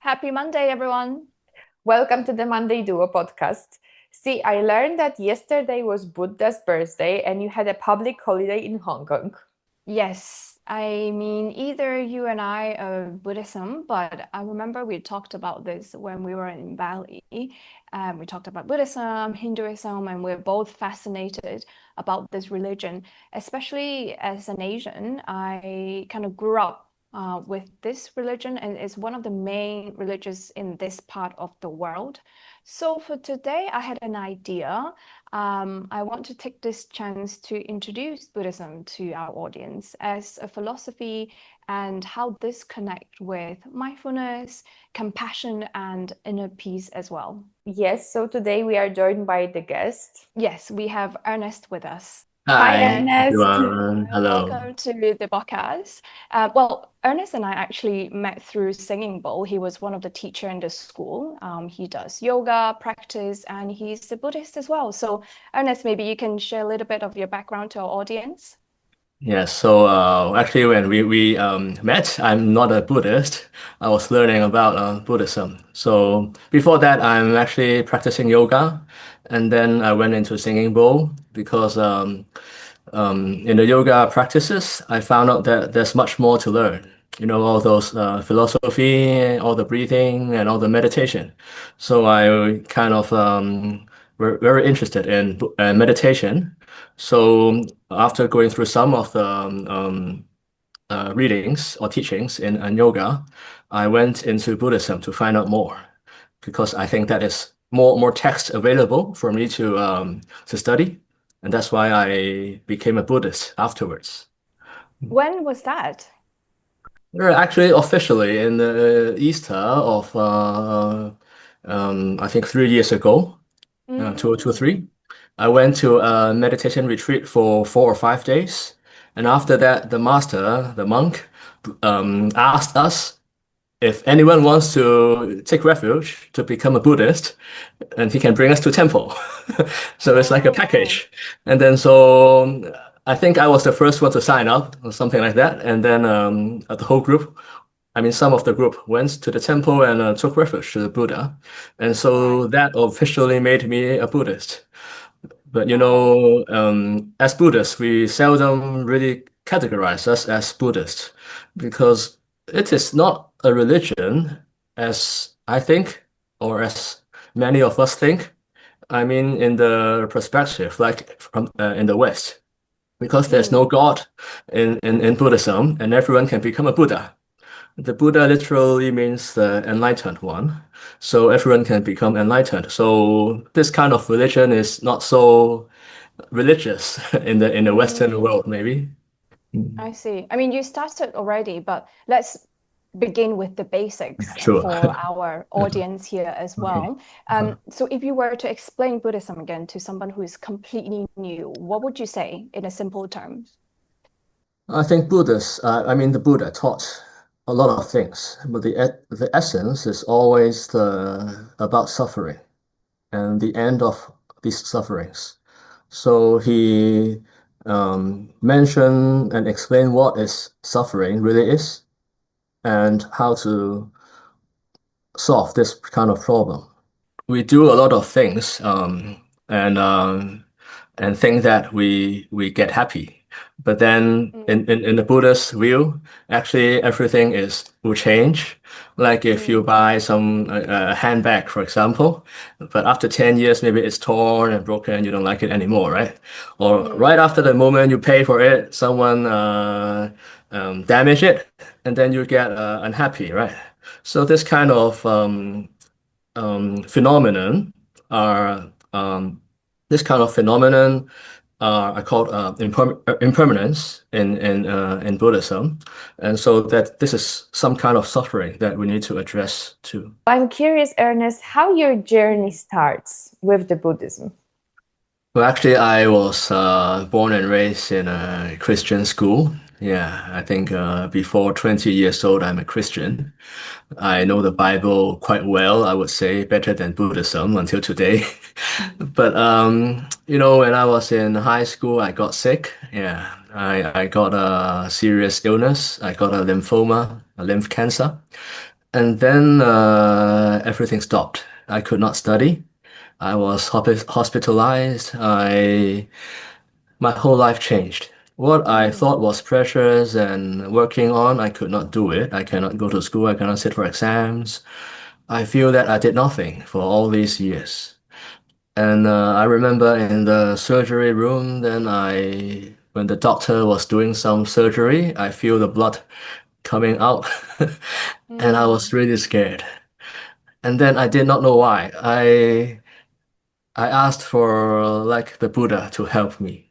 Happy Monday, everyone. Welcome to the Monday Duo podcast. See, I learned that yesterday was Buddha's birthday and you had a public holiday in Hong Kong. Yes, I mean, either you and I are Buddhism, but I remember we talked about this when we were in Bali. We talked about Buddhism, Hinduism, and we're both fascinated about this religion. Especially as an Asian, I kind of grew up with this religion, and it's one of the main religions in this part of the world. So for today, I had an idea. I want to take this chance to introduce Buddhism to our audience as a philosophy and how this connect with mindfulness, compassion, and inner peace as well. Yes, so today we are joined by the guest. Yes, we have Ernest with us. Hi, Hi, Ernest. everyone. Hello. Welcome to the podcast. Ernest and I actually met through Singing Bowl. He was one of the teacher in the school. He does yoga practice and he's a Buddhist as well. So, Ernest, maybe you can share a little bit of your background to our audience. Actually, when we met, I'm not a Buddhist. I was learning about Buddhism. So before that, I'm actually practicing yoga, and then I went into singing bowl because in the yoga practices, I found out that there's much more to learn. You know, all those philosophy, all the breathing, and all the meditation. So I kind of were very interested in meditation. So after going through some of the readings or teachings in yoga, I went into Buddhism to find out more because I think that is more text available for me to study, and that's why I became a Buddhist afterwards. When was that? We're actually officially in the Easter of I think 3 years ago, 2023. I went to a meditation retreat for 4 or 5 days. And after that, the master, the monk, asked us if anyone wants to take refuge to become a Buddhist, and he can bring us to temple. So it's like a Wow. package. And then so I think I was the first one to sign up or something like that. And then the whole group, I mean, some of the group went to the temple and took refuge to the Buddha. And Right. so that officially made me a Buddhist. But Wow. as Buddhists, we seldom really categorize us as Buddhist because it is not a religion as I think, or as many of us think. I mean, in the perspective, like from in the West, because there's no Mm, God in Buddhism, and everyone can become a Buddha. The Buddha literally means the enlightened one, so everyone can become enlightened. So this kind of religion is not so religious in the Western mm. world, maybe. Mm. I see. I mean, you started already, but let's begin with the Yeah, basics sure. for our audience here as Okay. well. Uh-huh. So if you were to explain Buddhism again to someone who is completely new, what would you say in a simple terms? I think I mean, the Buddha taught a lot of things, but the essence is always about suffering and the end of these sufferings. So he mentioned and explained what is suffering really is and how to solve this kind of problem. We do a lot of things and um, and think that we get happy. But then Mm, in the Buddhist view, actually everything is will change. Like if you mm, buy some handbag, for example, but after 10 years, maybe it's torn and broken, you don't like it anymore, right? Or mm, right after the moment you pay for it, someone damage it, and then you get unhappy, right? So this kind of phenomenon are this kind of phenomenon are called impermanence in Buddhism, and so that this is some kind of suffering that we need to address too. I'm curious, Ernest, how your journey starts with the Buddhism. Well, actually, I was born and raised in a Christian school. Yeah, I think before 20 years old, I'm a Christian. I know the Bible quite well, I would say, better than Buddhism until today. But when I was in high school, I got sick. Yeah, I got a serious illness. I got a lymphoma, a lymph cancer. And then everything stopped. I could not study. I was hospitalized. My whole life changed. What I Mm, thought was precious and working on, I could not do it. I cannot go to school. I cannot sit for exams. I feel that I did nothing for all these years. And I remember in the surgery room, when the doctor was doing some surgery, I feel the blood coming out, and I was mm, really scared. And then I did not know why. I asked for like the Buddha to help me.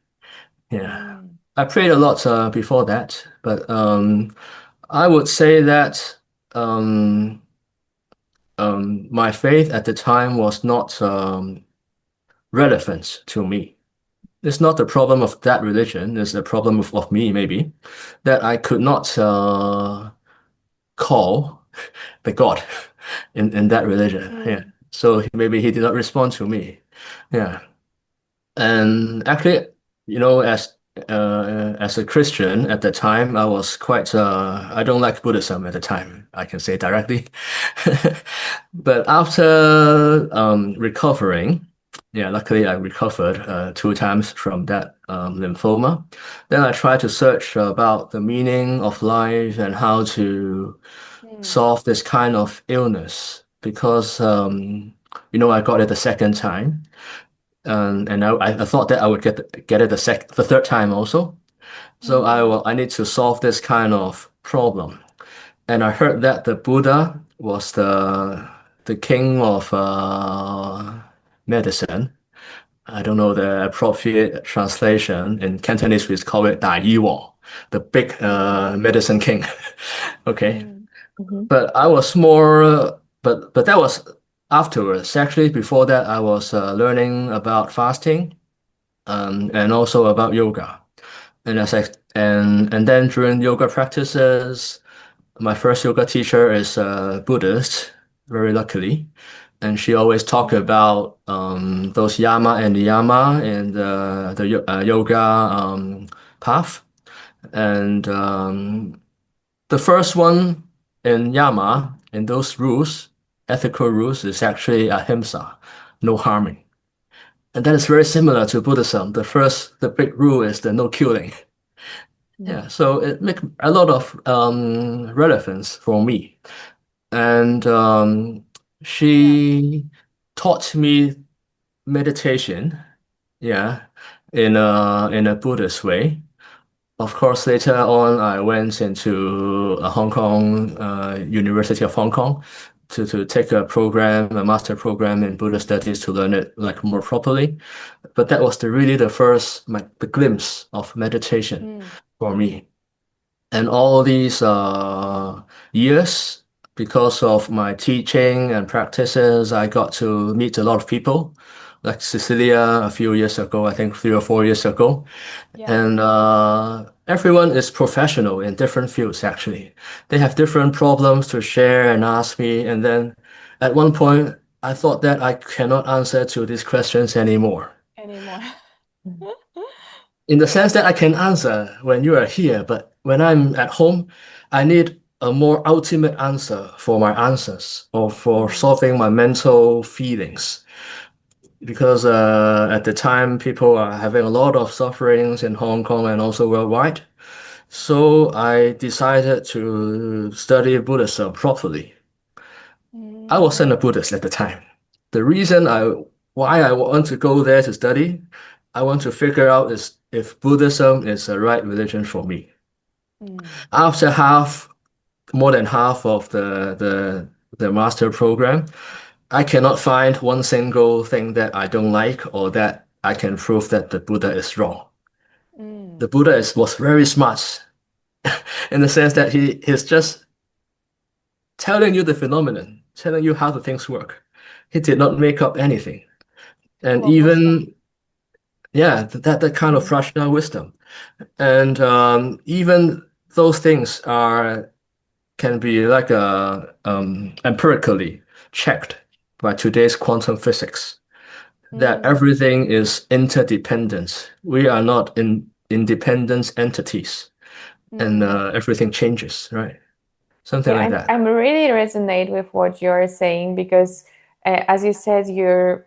Yeah. mm, I prayed a lot before that, but I would say that um, my faith at the time was not relevant to me. It's not the problem of that religion, it's the problem of me, maybe, that I could not call the God in that religion. Yeah. mm, So maybe he did not respond to me. Yeah. And actually, as a Christian at the time, I was quite I don't like Buddhism at the time. I can say directly. But after recovering, yeah, luckily I recovered 2 times from that lymphoma. Then I tried to search about the meaning of life and how to mm, solve this kind of illness because I got it the second time. And I thought that I would get it the third time also. So mm, I need to solve this kind of problem. And I heard that the Buddha was the king of medicine. I don't know the appropriate translation. In Cantonese, we call it Dai Yi Wo, the big mm, medicine king. Okay. mm, Mhm. But I was more, but that was afterwards. Actually, before that, I was learning about fasting, and also about yoga. And then during yoga practices, my first yoga teacher is a Buddhist, very luckily, and she always talked mm, about those yama and niyama in the yoga path. And the first one in yama, in those rules, ethical rules, is actually ahimsa, no harming. And that is very similar to Buddhism. The big rule is the no killing. Yeah, so it make a lot of relevance for me. And yeah, she taught me meditation, yeah, in a Buddhist way. Of course, later on, I went into Hong Kong, University of Hong Kong, to take a master program in Buddhist studies to learn it like more properly. But that was really the first, like, the glimpse of meditation mm, for me. And all these years, because of my teaching and practices, I got to meet a lot of people, like Cecilia a few years ago, I think 3 or 4 years ago. yeah, And everyone is professional in different fields, actually. They have different problems to share and ask me. And then at one point, I thought that I cannot answer to these questions anymore. anymore. Mhm. In the sense that I can answer when you are here, but when I'm at home, I need a more ultimate answer for my answers or for Mm, solving my mental feelings. Because at the time, people are having a lot of sufferings in Hong Kong and also worldwide. So I decided to study Buddhism properly. I wasn't a mm, Buddhist at the time. The reason why I want to go there to study, I want to figure out is if Buddhism is the right religion for me. mm, After more than half of the master program, I cannot find one single thing that I don't like or that I can prove that the Buddha is wrong. The mm. Buddha was very smart in the sense that he's just telling you the phenomenon, telling you how the things work. He did not make up anything. And Full of wisdom. even, yeah, that kind of Mm, rational wisdom. And even those things can be like empirically checked by today's quantum physics, that mm, everything is interdependent. We are not in independent entities, and mm, everything changes, right? something Yeah, like I'm that. I'm really resonate with what you're saying because, as you said, your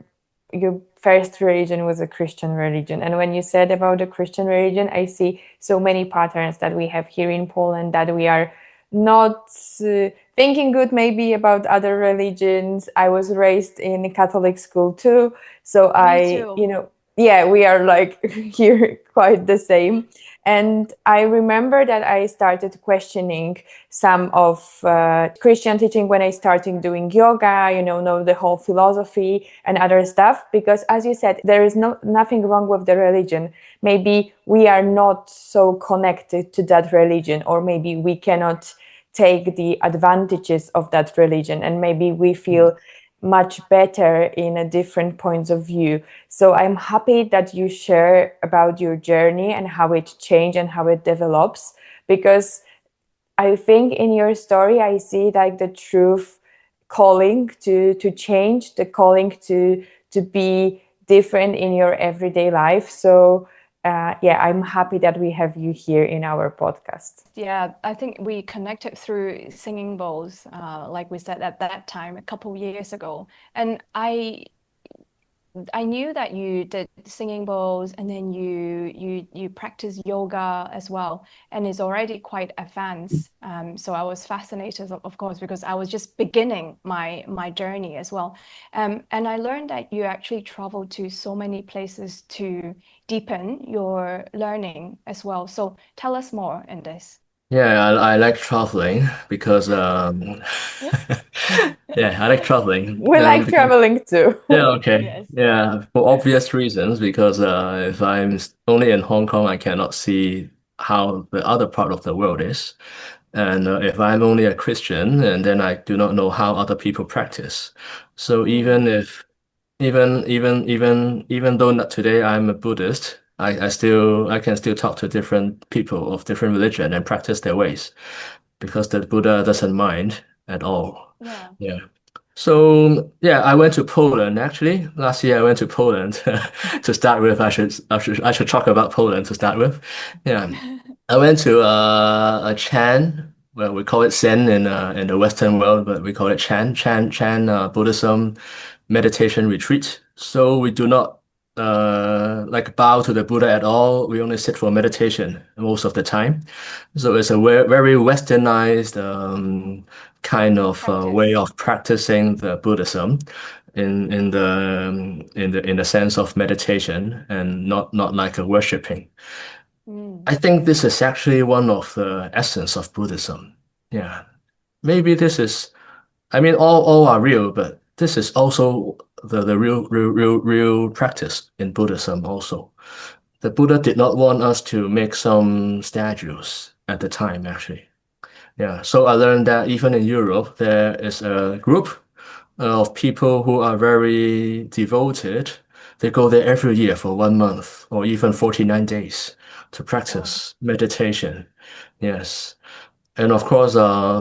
first religion was a Christian religion, and when you said about the Christian religion, I see so many patterns that we have here in Poland that we are not thinking good maybe about other religions. I was raised in a Catholic school too, so Me I, too. yeah, we are like here quite the same. And I remember that I started questioning some of Christian teaching when I started doing yoga, know the whole philosophy and other stuff. Because as you said, there is nothing wrong with the religion. Maybe we are not so connected to that religion, or maybe we cannot take the advantages of that religion, and maybe we feel much better in a different points of view. So I'm happy that you share about your journey and how it changed and how it develops, because I think in your story I see like the truth calling to change, the calling to be different in your everyday life. So yeah, I'm happy that we have you here in our podcast. Yeah, I think we connected through singing bowls, like we said at that time a couple years ago. And I knew that you did singing bowls, and then you practice yoga as well, and it's already quite advanced. So I was fascinated, of course, because I was just beginning my journey as well. And I learned that you actually travel to so many places to deepen your learning as well. So tell us more in this. Yeah, I like traveling because yeah, I like traveling We like because traveling too. yeah, okay. Yes. Yeah, for obvious reasons, because if only in Hong Kong, I cannot see how the other part of the world is. And if I'm only a Christian, and then I do not know how other people practice. So Mm, even though not today I'm a Buddhist, I can still talk to different people of different religion and practice their ways because the Buddha doesn't mind at all. yeah. Yeah. So yeah, I went to Poland actually. Last year I went to Poland to start with. I should talk about Poland to start with. Yeah, I went to a Chan. Well, we call it Zen in the Western world, but we call it Chan Buddhism meditation retreat. So we do not like bow to the Buddha at all. We only sit for meditation most of the time. So it's a very westernized kind of way Practice. of practicing the Buddhism in the sense of meditation and not like a worshiping. Mm, I think this is actually one of the essence of Buddhism. Yeah. Maybe this is, I mean, all are real, but this is also the real practice in Buddhism also. The Buddha did not want us to make some statues at the time, actually. Yeah, so I learned that even in Europe, there is a group of people who are very devoted. They go there every year for 1 month or even 49 days to wow. practice meditation. Yes. And of course,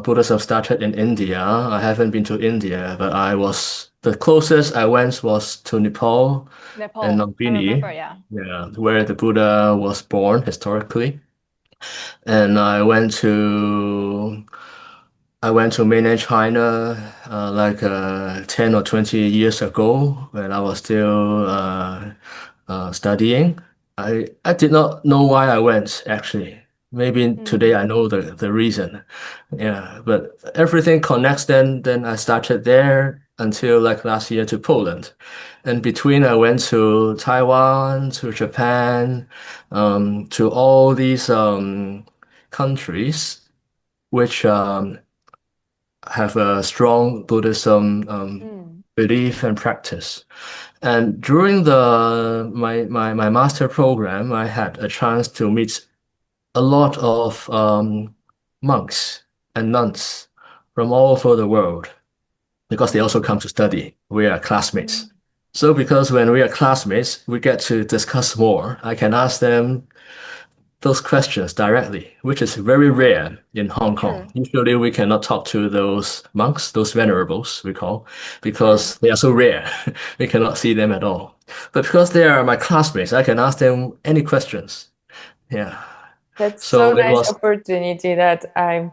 Buddhism started in India. I haven't been to India, but the closest I went was to Nepal and Nepal. I Lumbini, remember, yeah. yeah, where the Buddha was born historically. And I went to mainland China like 10 or 20 years ago when I was still studying. I did not know why I went actually. Maybe today Mm, I know the reason. Yeah, but everything connects then I started there until like last year to Poland. And between I went to Taiwan, to Japan, to all these countries which have a strong Buddhism mm, belief and practice. And during my master program, I had a chance to meet a lot of monks and nuns from all over the world because they also mm, come to study. We are classmates. mm. So because when we are classmates, we get to discuss more. I can ask them those questions directly, which is very rare in Hong Kong. True, Usually we cannot talk to those monks, those venerables we call, true. because they are so rare. We cannot see them at all. But because they are my classmates, I can ask them any questions. Yeah. That's so So it nice was, opportunity that I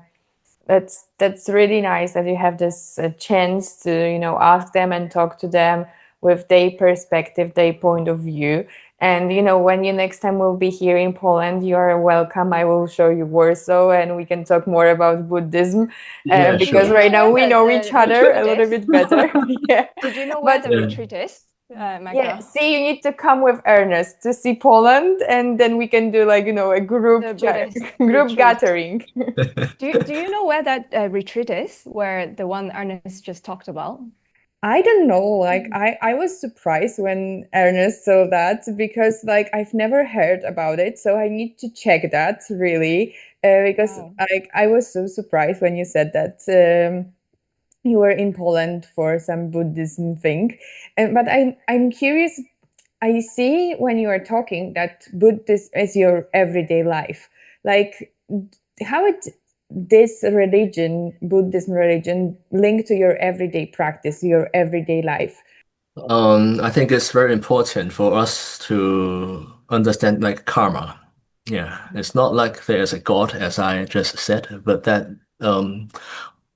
That's really nice that you have this chance to, you know, ask them and talk to them with their perspective, their point of view. And you know, when you next time will be here in Poland, you are welcome. I will show you Warsaw, and we can talk more about Buddhism, Yeah, Do because sure. you right know now where we know each the other a retreat little is? bit better. Yeah, Did you know where but the Yeah. retreat is, yeah, Magda? see, you need to come with Ernest to see Poland, and then we can do like, you know, a The Buddhist group retreat. gathering. Do you know where that retreat is, where the one Ernest just talked about? I don't know, like I was surprised when Ernest saw that, because like I've never heard about it, so I need to check that really, because Wow. like I was so surprised when you said that you were in Poland for some Buddhism thing. And but I'm curious. I see when you are talking that Buddhism is your everyday life. Like, how it this religion, Buddhism religion, linked to your everyday practice, your everyday life? I think it's very important for us to understand like karma. Yeah, it's not like there's a God, as I just said, but that um,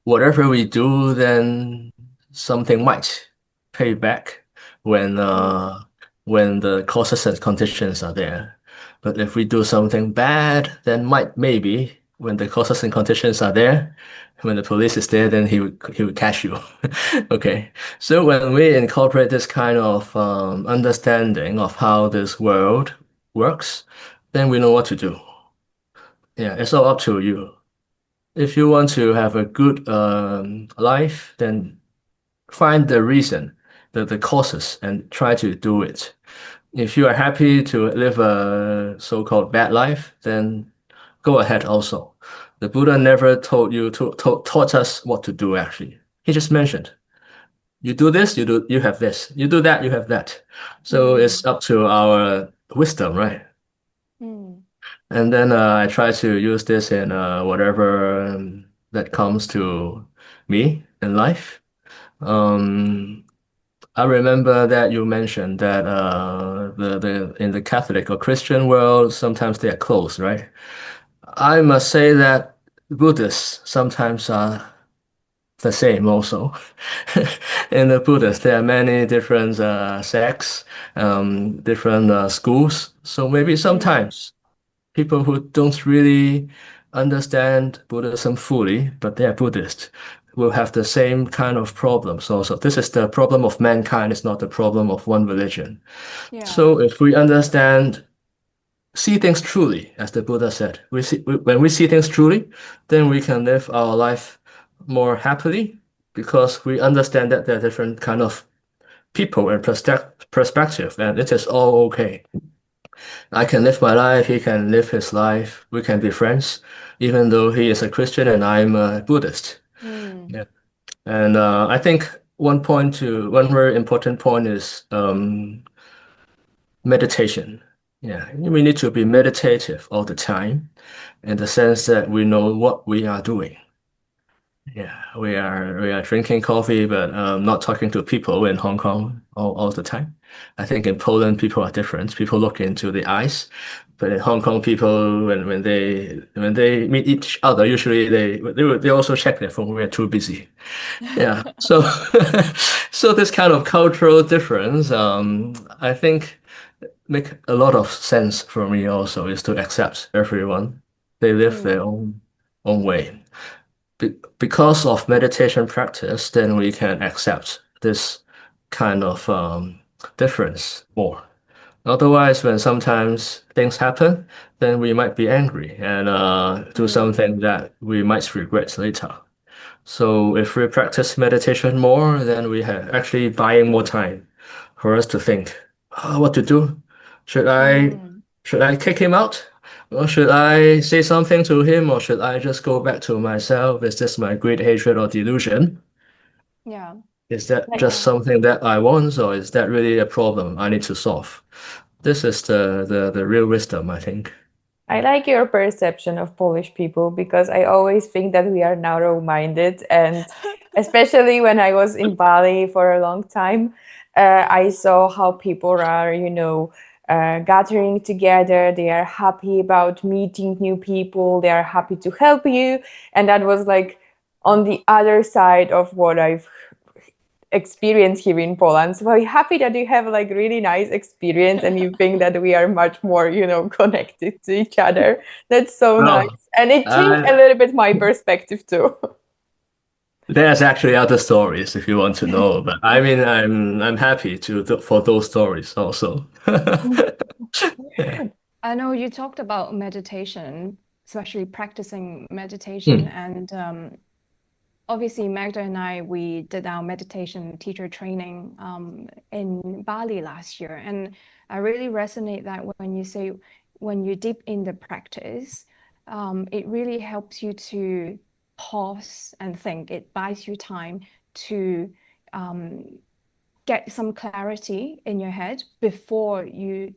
whatever we do, then something might pay back when Mm. uh, when the causes and conditions are there. But if we do something bad, then might maybe when the causes and conditions are there, when the police is there, then he would catch you. Okay. So when we incorporate this kind of understanding of how this world works, then we know what to do. Yeah, it's all up to you. If you want to have a good life, then find the reason, the causes, and try to do it. If you are happy to live a so-called bad life, then go ahead also. The Buddha never told you taught us what to do actually. He just mentioned, you do this, you have this. You do that, you have that. So it's Mm. up to our wisdom, right? Mm. And then I try to use this in whatever that comes to me in life. Um, I remember that you mentioned that the in the Catholic or Christian world, sometimes they are close, right? I must say that Buddhists sometimes are the same also. In the Buddhist, there are many different sects, different schools. So maybe Mm. sometimes people who don't really understand Buddhism fully, but they are Buddhist, will have the same kind of problems also. This is the problem of mankind, it's not the problem of one religion. Yeah. So if we understand, see things truly, as the Buddha said, when we see things truly, then we can live our life more happily because we understand that there are different kind of people and perspective, and it is all okay. I can live my life, he can live his life. We can be friends, even though he is a Christian and I'm a Buddhist. Mm. Yeah. And I think one very important point is meditation. Yeah, we need to be meditative all the time in the sense that we know what we are doing. Yeah, we are drinking coffee, but not talking to people in Hong Kong all the time. I think in Poland people are different. People look into the eyes, but in Hong Kong people when they meet each other, usually they also check their phone. We're too busy. Yeah. So so this kind of cultural difference, I think make a lot of sense for me also is to accept everyone. They live their Mm. own way because of meditation practice, then we can accept this kind of difference more. Otherwise, when sometimes things happen, then we might be angry and do Mm. something that we might regret later. So if we practice meditation more, then we have actually buying more time for us to think, what to do. Should I Mm. should I kick him out? Or should I say something to him? Or should I just go back to myself? Is this my great hatred or delusion? Yeah. Is that Like, just Yeah. something that I want, or is that really a problem I need to solve? This is the real wisdom, I think. I like your perception of Polish people, because I always think that we are narrow-minded, and especially when I was in Bali for a long time, I saw how people are, you know, gathering together. They are happy about meeting new people. They are happy to help you, and that was like on the other side of what I've experienced here in Poland. So I'm happy that you have like really nice experience and you think that we are much more, connected to each other. That's so nice. Well, And it changed a uh, little bit my perspective too. there's actually other stories if you want to know, but I mean, I'm happy for those stories also. Yeah. I know you talked about meditation, especially practicing meditation, Hmm. and obviously Magda and I, we did our meditation teacher training in Bali last year, and I really resonate that when you say when you deep in the practice, it really helps you to pause and think. It buys you time to um, get some clarity in your head before you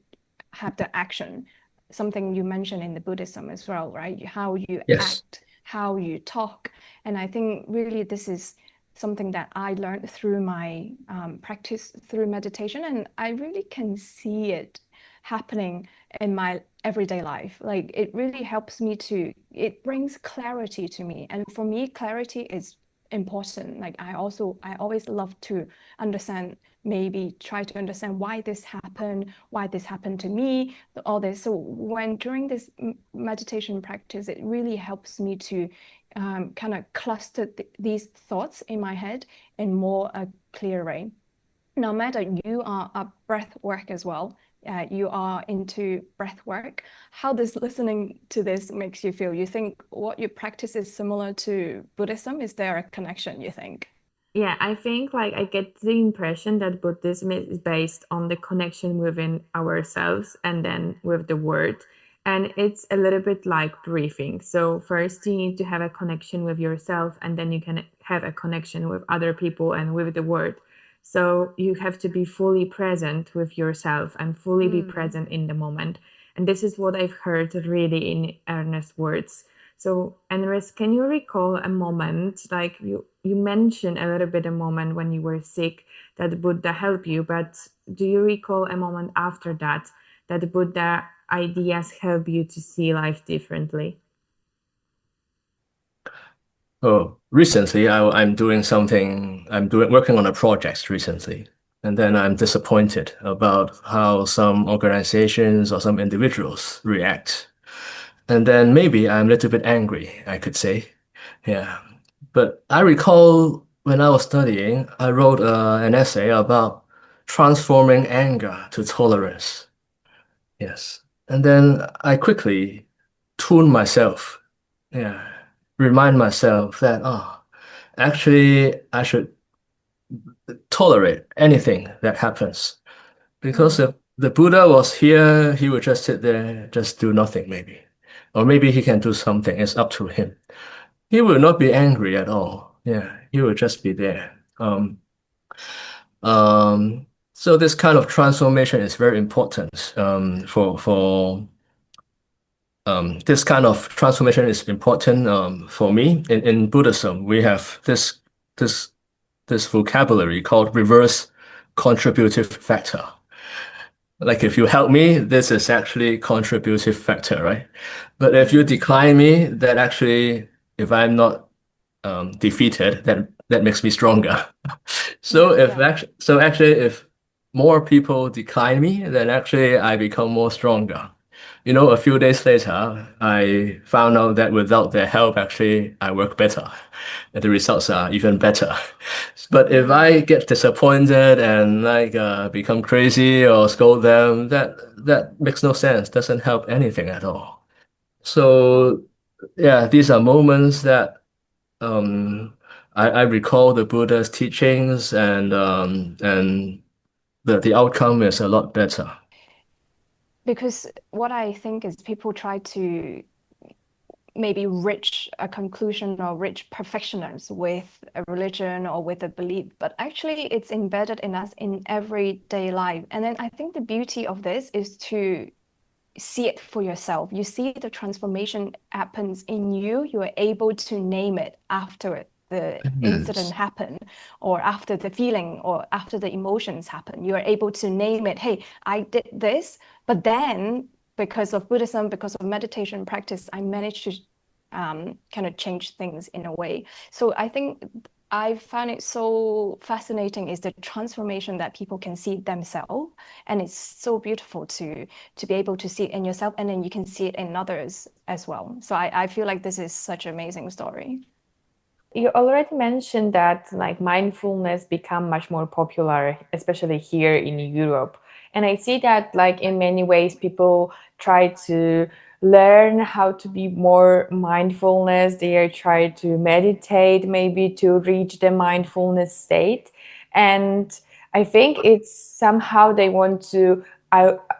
have the action. Something you mentioned in the Buddhism as well, right? How you Yes. act, how you talk. And I think really this is something that I learned through my practice through meditation. And I really can see it happening in my everyday life. Like it really helps me to, it brings clarity to me. And for me, clarity is important. Like I always love to understand, maybe try to understand why this happened to me, all this. So when during this meditation practice, it really helps me to kind of cluster these thoughts in my head in more a clear way. No matter you are a breath work as well, you are into breath work. How does listening to this makes you feel? You think what you practice is similar to Buddhism? Is there a connection, you think? Yeah, I think like I get the impression that Buddhism is based on the connection within ourselves and then with the word. And it's a little bit like breathing. So first you need to have a connection with yourself and then you can have a connection with other people and with the word. So you have to be fully present with yourself and fully be Mm. present in the moment. And this is what I've heard really in Ernest's words. So, Ernest, can you recall a moment, like you mentioned a little bit a moment when you were sick that Buddha helped you, but do you recall a moment after that that Buddha ideas help you to see life differently? Oh, recently I'm doing something, working on a project recently, and then I'm disappointed about how some organizations or some individuals react. And then maybe I'm a little bit angry, I could say. Yeah. But I recall when I was studying, I wrote an essay about transforming anger to tolerance. Yes. And then I quickly tune myself, yeah, remind myself that, actually, I should tolerate anything that happens. Because Mm. if the Buddha was here, he would just sit there, just do nothing, maybe. Or maybe he can do something, it's up to him. He will not be angry at all. Yeah, he will just be there. So this kind of transformation is very important this kind of transformation is important for me. In Buddhism, we have this this vocabulary called reverse contributive factor. Like if you help me, this is actually contributive factor, right? But if you Mm. decline me, that actually, if I'm not defeated, that makes me stronger. Yeah, yeah. So actually, if more people decline me, then actually I become more stronger. You know, a few days later, I found out that without their help, actually, I work better. And the results are even better. But if I Mm. get disappointed and like become crazy or scold them, that makes no sense. Doesn't help anything at all. Oh, So yeah, these are moments that um, I recall the Buddha's teachings and the outcome is a lot better. because what I think is people try to maybe reach a conclusion or reach perfectioners with a religion or with a belief, but actually it's embedded in us in everyday life. And then I think the beauty of this is to see it for yourself. You see the transformation happens in you. You are able to name it after the incident Yes. happened or after the feeling or after the emotions happen. You are able to name it. Hey, I did this, but then because of Buddhism, because of meditation practice, I managed to kind of change things in a way. So I think I found it so fascinating is the transformation that people can see themselves, and it's so beautiful to be able to see it in yourself, and then you can see it in others as well. So I feel like this is such an amazing story. You already mentioned that like mindfulness become much more popular, especially here in Europe. And I see that like in many ways people try to learn how to be more mindfulness. They are trying to meditate maybe to reach the mindfulness state. And I think it's somehow they want to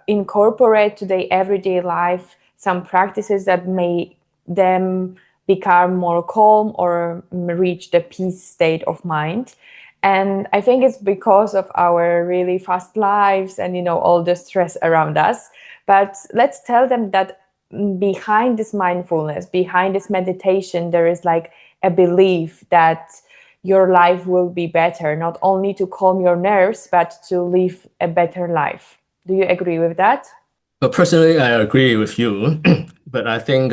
incorporate to their everyday life some practices that may them become more calm or reach the peace state of mind. And I think it's because of our really fast lives and, all the stress around us. But let's tell them that behind this mindfulness, behind this meditation, there is like a belief that your life will be better, not only to calm your nerves, but to live a better life. Do you agree with that? But personally, I agree with you, but I think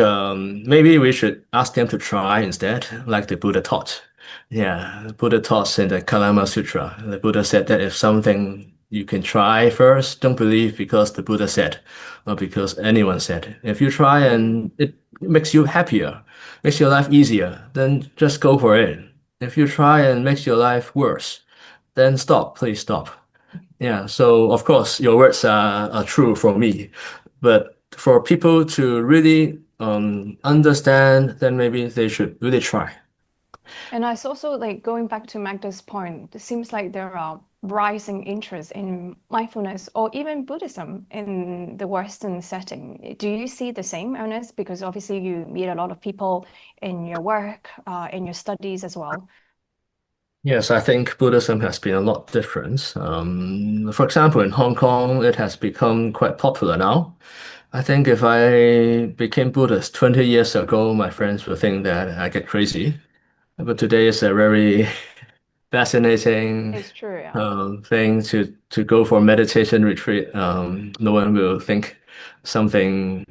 maybe we should ask them to try instead, like the Buddha taught. Yeah, the Buddha taught in the Kalama Sutra. The Buddha said that if something you can try first, don't believe because the Buddha said, or because anyone said. If you try and Mm. it makes you happier, makes your life easier, then just go for it. If you try and makes your life worse, then stop, please stop. Yeah, so of course your words are true for me, but for people to really understand, then maybe they should really try. And it's also like going back to Magda's point, it seems like there are rising interest in mindfulness or even Buddhism in the Western setting. Do you see the same, Ernest? Because obviously you meet a lot of people in your work, in your studies as well. Yes, I think Buddhism has been a lot different. For example, in Hong Kong, it has become quite popular now. I think if I became Buddhist 20 years ago, my friends would think that I get crazy. But today is a very fascinating It's true, yeah. thing to go for meditation retreat. No one will think something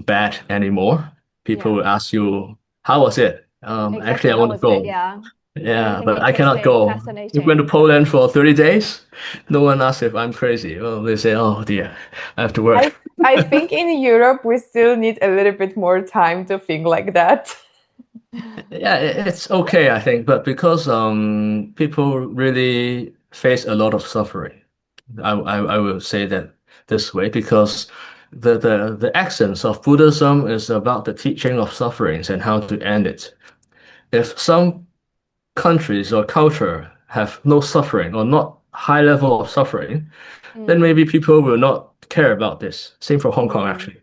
bad anymore. People Yeah, will ask you, "How was it?" Actually, exactly. I How want to was it? go. Yeah. Yeah, Anything but I cannot interesting, go. You went to fascinating. Poland for 30 days. No one asks if I'm crazy. Well, they say, "Oh dear, I have to I work." I think in Europe we still need a little bit more time to think like that. Yeah, it's okay, I think, but because people really face a lot of suffering. I will say that this way because the essence of Buddhism is about the teaching of sufferings and how to end it. If some countries or culture have no suffering or not high level of suffering, then Mm, maybe people will not care about this. Same for Hong Kong, mm, actually.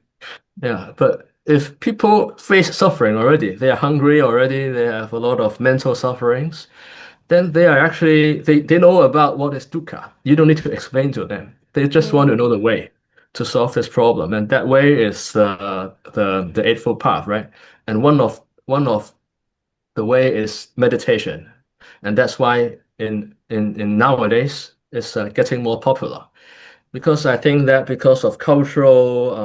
Yeah, but if people face suffering already, they are hungry already, they have a lot of mental sufferings, then they are actually they know about what is dukkha. You don't need to explain to them. They just want to know mm, the way to solve this problem, and that way is the Eightfold Path, right? And one of the way is meditation, and that's why in nowadays it's getting more popular because I think that because of cultural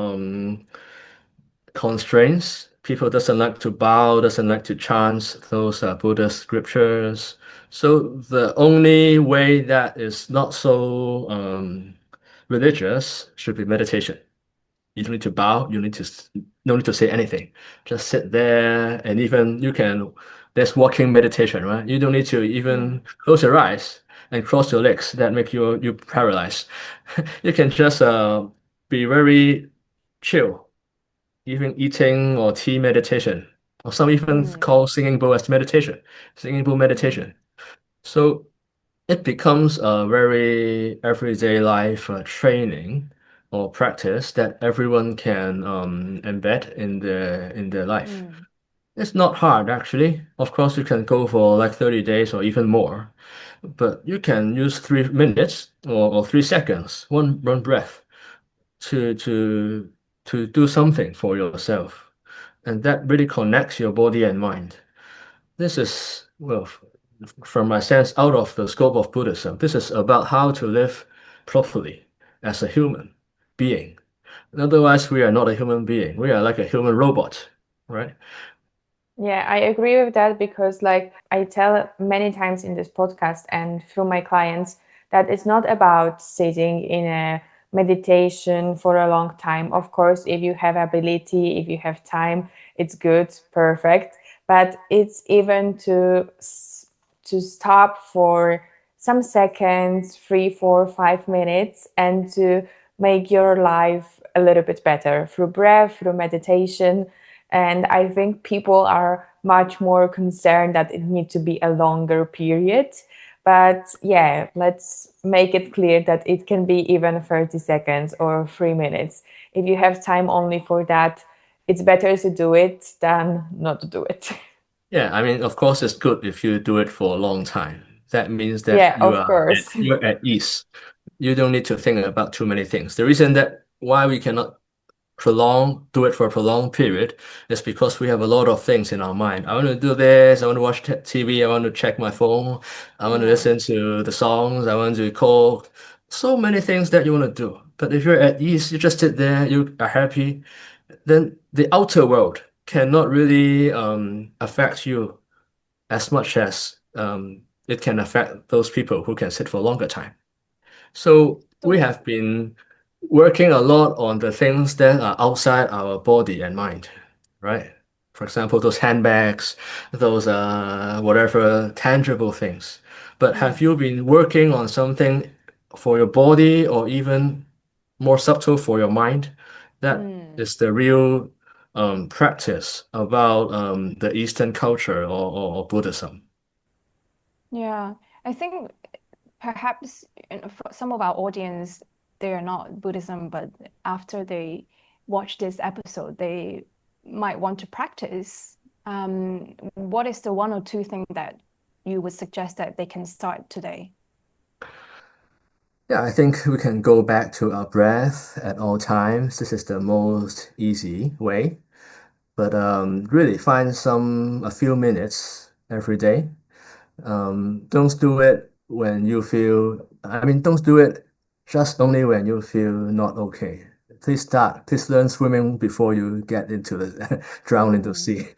constraints. People doesn't like to bow, doesn't like to chant those Buddhist scriptures. So the only way that is not so religious should be meditation. You don't need to bow. You need to no need to say anything. Just sit there, and even you can. There's walking meditation, right? You don't need to mm, even close your eyes and cross your legs. That make you paralyzed. You can just be very chill even eating or tea meditation, or some even mm, call singing bowl as meditation, singing bowl mm, meditation. So it becomes a very everyday life training or practice that everyone can embed in their life. mm, It's not hard actually. Of course, you can go for like 30 days or even more, but you can use 3 minutes or 3 seconds, one breath to to to do something for yourself, and that really connects your body and mind. This is, well, from my sense, out of the scope of Buddhism. This is about how to live properly as a human being. Otherwise, we are not a human being. We are like a human robot. right? Yeah, I agree with that because, like, I tell many times in this podcast and through my clients that it's not about sitting in a meditation for a long time. Of course, if you have ability, if you have time, it's good, perfect. But it's even to stop for some seconds, 3, 4, 5 minutes, and to make your life a little bit better through breath, through meditation. And I think people are much more concerned that it needs to be a longer period. But yeah, let's make it clear that it can be even 30 seconds or 3 minutes. If you have time only for that, it's better to do it than not to do it. Yeah, I mean, of course, it's good if you do it for a long time. That means that Yeah, of course. you're at ease. You don't need to think about too many things. The reason that why we cannot do it for a prolonged period is because we have a lot of things in our mind. I want to do this, I want to watch TV, I want to check my phone, I want to Mm, listen to the songs, I want to cook. So many things that you want to do. But if you're at ease, you just sit there, you are happy, then the outer world cannot really affect you as much as it can affect those people who can sit for a longer time. So we so, have been working a lot on the things that are outside our body and mind, right? For example, those handbags, those whatever tangible things. But have mm, you been working on something for your body or even more subtle for your mind? That mm. is the real practice about the Eastern culture or Buddhism. Yeah, I think perhaps for some of our audience, they are not Buddhism, but after they watch this episode, they might want to practice. What is the one or two thing that you would suggest that they can start today? Yeah, I think we can go back to our breath at all times. This is the most easy way. But really find a few minutes every day. Don't do it when you feel, I mean, don't do it just only when you feel not okay. Please learn swimming before you get into the drown into Mm, sea.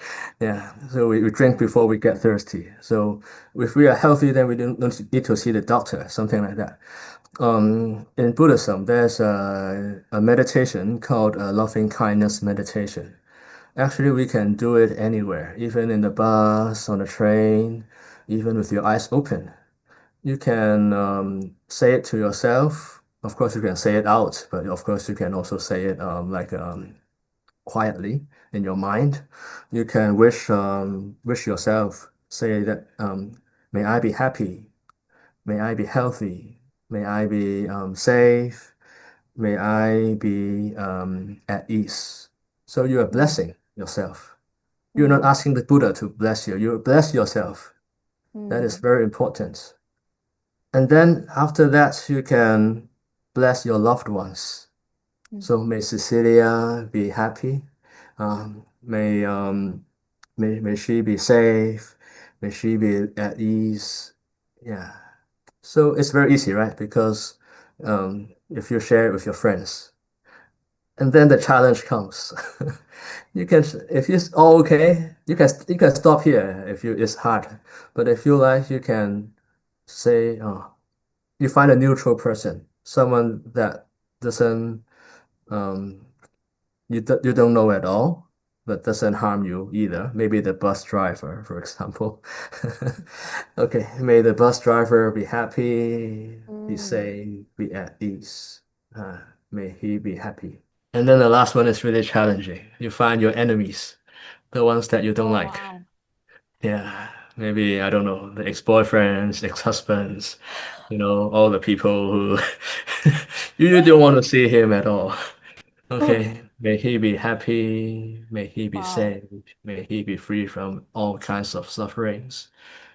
Yeah, so we drink mm, before we get thirsty. So if we are healthy, then we don't need to see the doctor, something like that. In Buddhism, there's a meditation called loving kindness meditation. Actually, we can do it anywhere, even in the bus, on the train, even with your eyes open. You can say it to yourself. Of course, you can say it out, but of course, you can also say it quietly in your mind. You can wish yourself, say that may I be happy, may I be healthy, may I be safe, may I be at ease. So you are mm, blessing yourself. You're not mm, asking the Buddha to bless you. You bless yourself. That is mm, very important. And then after that, you can bless your loved ones. mm, So may Cecilia be happy. Um, may, um, may she be safe. May she be at ease. Yeah. So it's very easy, right? Because if you share it with your friends, and then the challenge comes. You can, if it's all okay, you can stop here if you it's hard. But if you like, you can say, oh, you find a neutral person, someone that doesn't um you don't know at all, but doesn't harm you either. Maybe the bus driver, for example. Okay, may the bus driver be happy, be mm. safe, be at ease. Uh, may he be happy. And then the last one is really challenging. You find your enemies, the ones that you don't Oh, like. wow. Yeah, maybe, I don't know, the ex-boyfriends, ex-husbands, all the people who you don't want to see him at all. Okay, may he be happy, may he be Wow. safe, may he be free from all kinds of sufferings,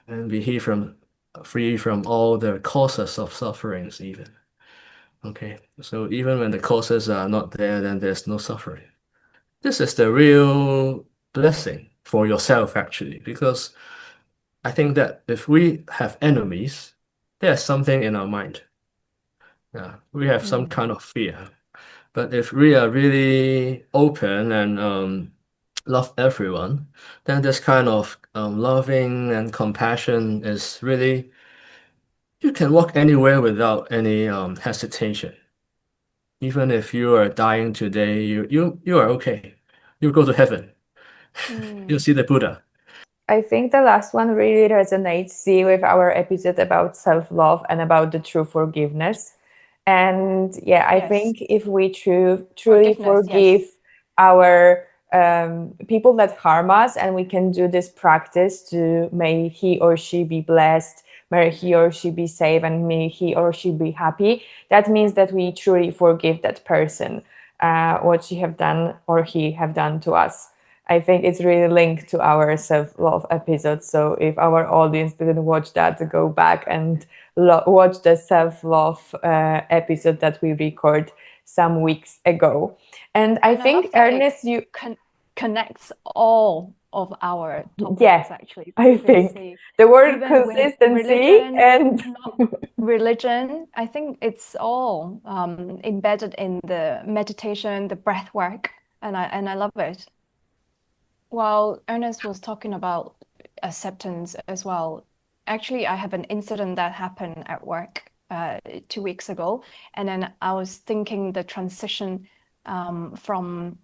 and be he from free from all the causes of sufferings even. Okay, so even when the causes are not there, then there's no suffering. This is the real blessing for yourself, actually, because I think that if we have enemies, there's something in our mind. Yeah, we have some Mm, kind of fear. But if we are really open and love everyone, then this kind of loving and compassion is really, you can walk anywhere without any hesitation. Even if you are dying today, you are okay. You go to heaven. You'll Mm. see the Buddha. I think the last one really resonates, see, with our episode about self-love and about the true forgiveness. And yeah, I Yes. think if we truly Forgiveness, forgive yes. our people that harm us, and we can do this practice to may he or she be blessed, may he or she be safe, and may he or she be happy, that means that we truly forgive that person, what she have done or he have done to us. I think it's really linked to our self-love episode. So if our audience didn't watch that, go back and watch the self-love episode that we record some weeks ago. And I And I love think, that it Ernest, you, connects all of our yeah, topics, actually, I because think the word even with consistency religion, and not religion, I think it's all embedded in the meditation, the breath work, and I love it. While Ernest was talking about acceptance as well, actually, I have an incident that happened at work 2 weeks ago, and then I was thinking the transition from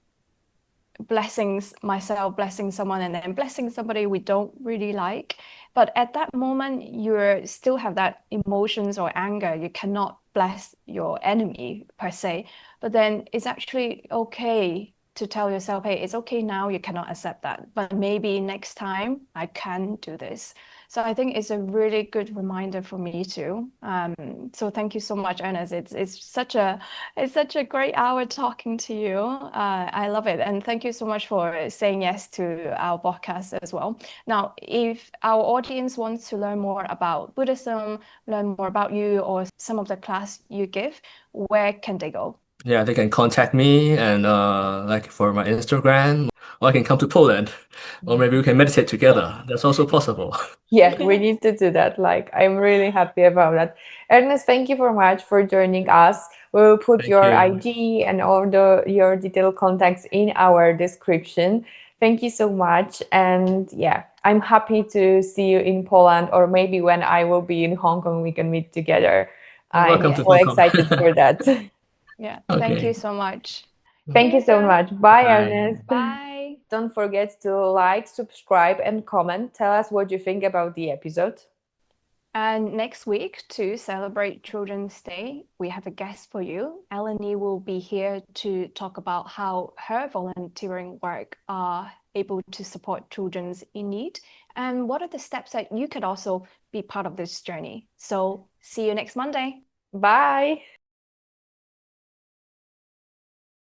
blessings myself, blessing someone, and then blessing somebody we don't really like. But at that moment, you still have that emotions or anger. You cannot bless your enemy per se. But then it's actually okay to tell yourself, hey, it's okay now, you cannot accept that. But maybe next time I can do this. So I think it's a really good reminder for me too. So thank you so much, Ernest. It's such a great hour talking to you. I love it. And thank you so much for saying yes to our podcast as well. Now, if our audience wants to learn more about Buddhism, learn more about you or some of the class you give, where can they go? Yeah, they can contact me and like for my Instagram, or I can come to Poland, or maybe we can meditate together. That's also possible. yeah, we need to do that. Like, I'm really happy about that. Ernest, thank you very much for joining us. We will put Thank your you. IG and all your detailed contacts in our description. Thank you so much. And yeah, I'm happy to see you in Poland, or maybe when I will be in Hong Kong, we can meet together. You're welcome I'm to Yes. so Hong Kong. excited for that. Yeah. Thank you Okay. so much. Thank See you you so soon. much. Bye, Bye. Ernest. Bye. Don't forget to like, subscribe, and comment. Tell us what you think about the episode. And next week, to celebrate Children's Day, we have a guest for you. Eleni will be here to talk about how her volunteering work are able to support children in need and what are the steps that you could also be part of this journey. So see you next Monday. Bye.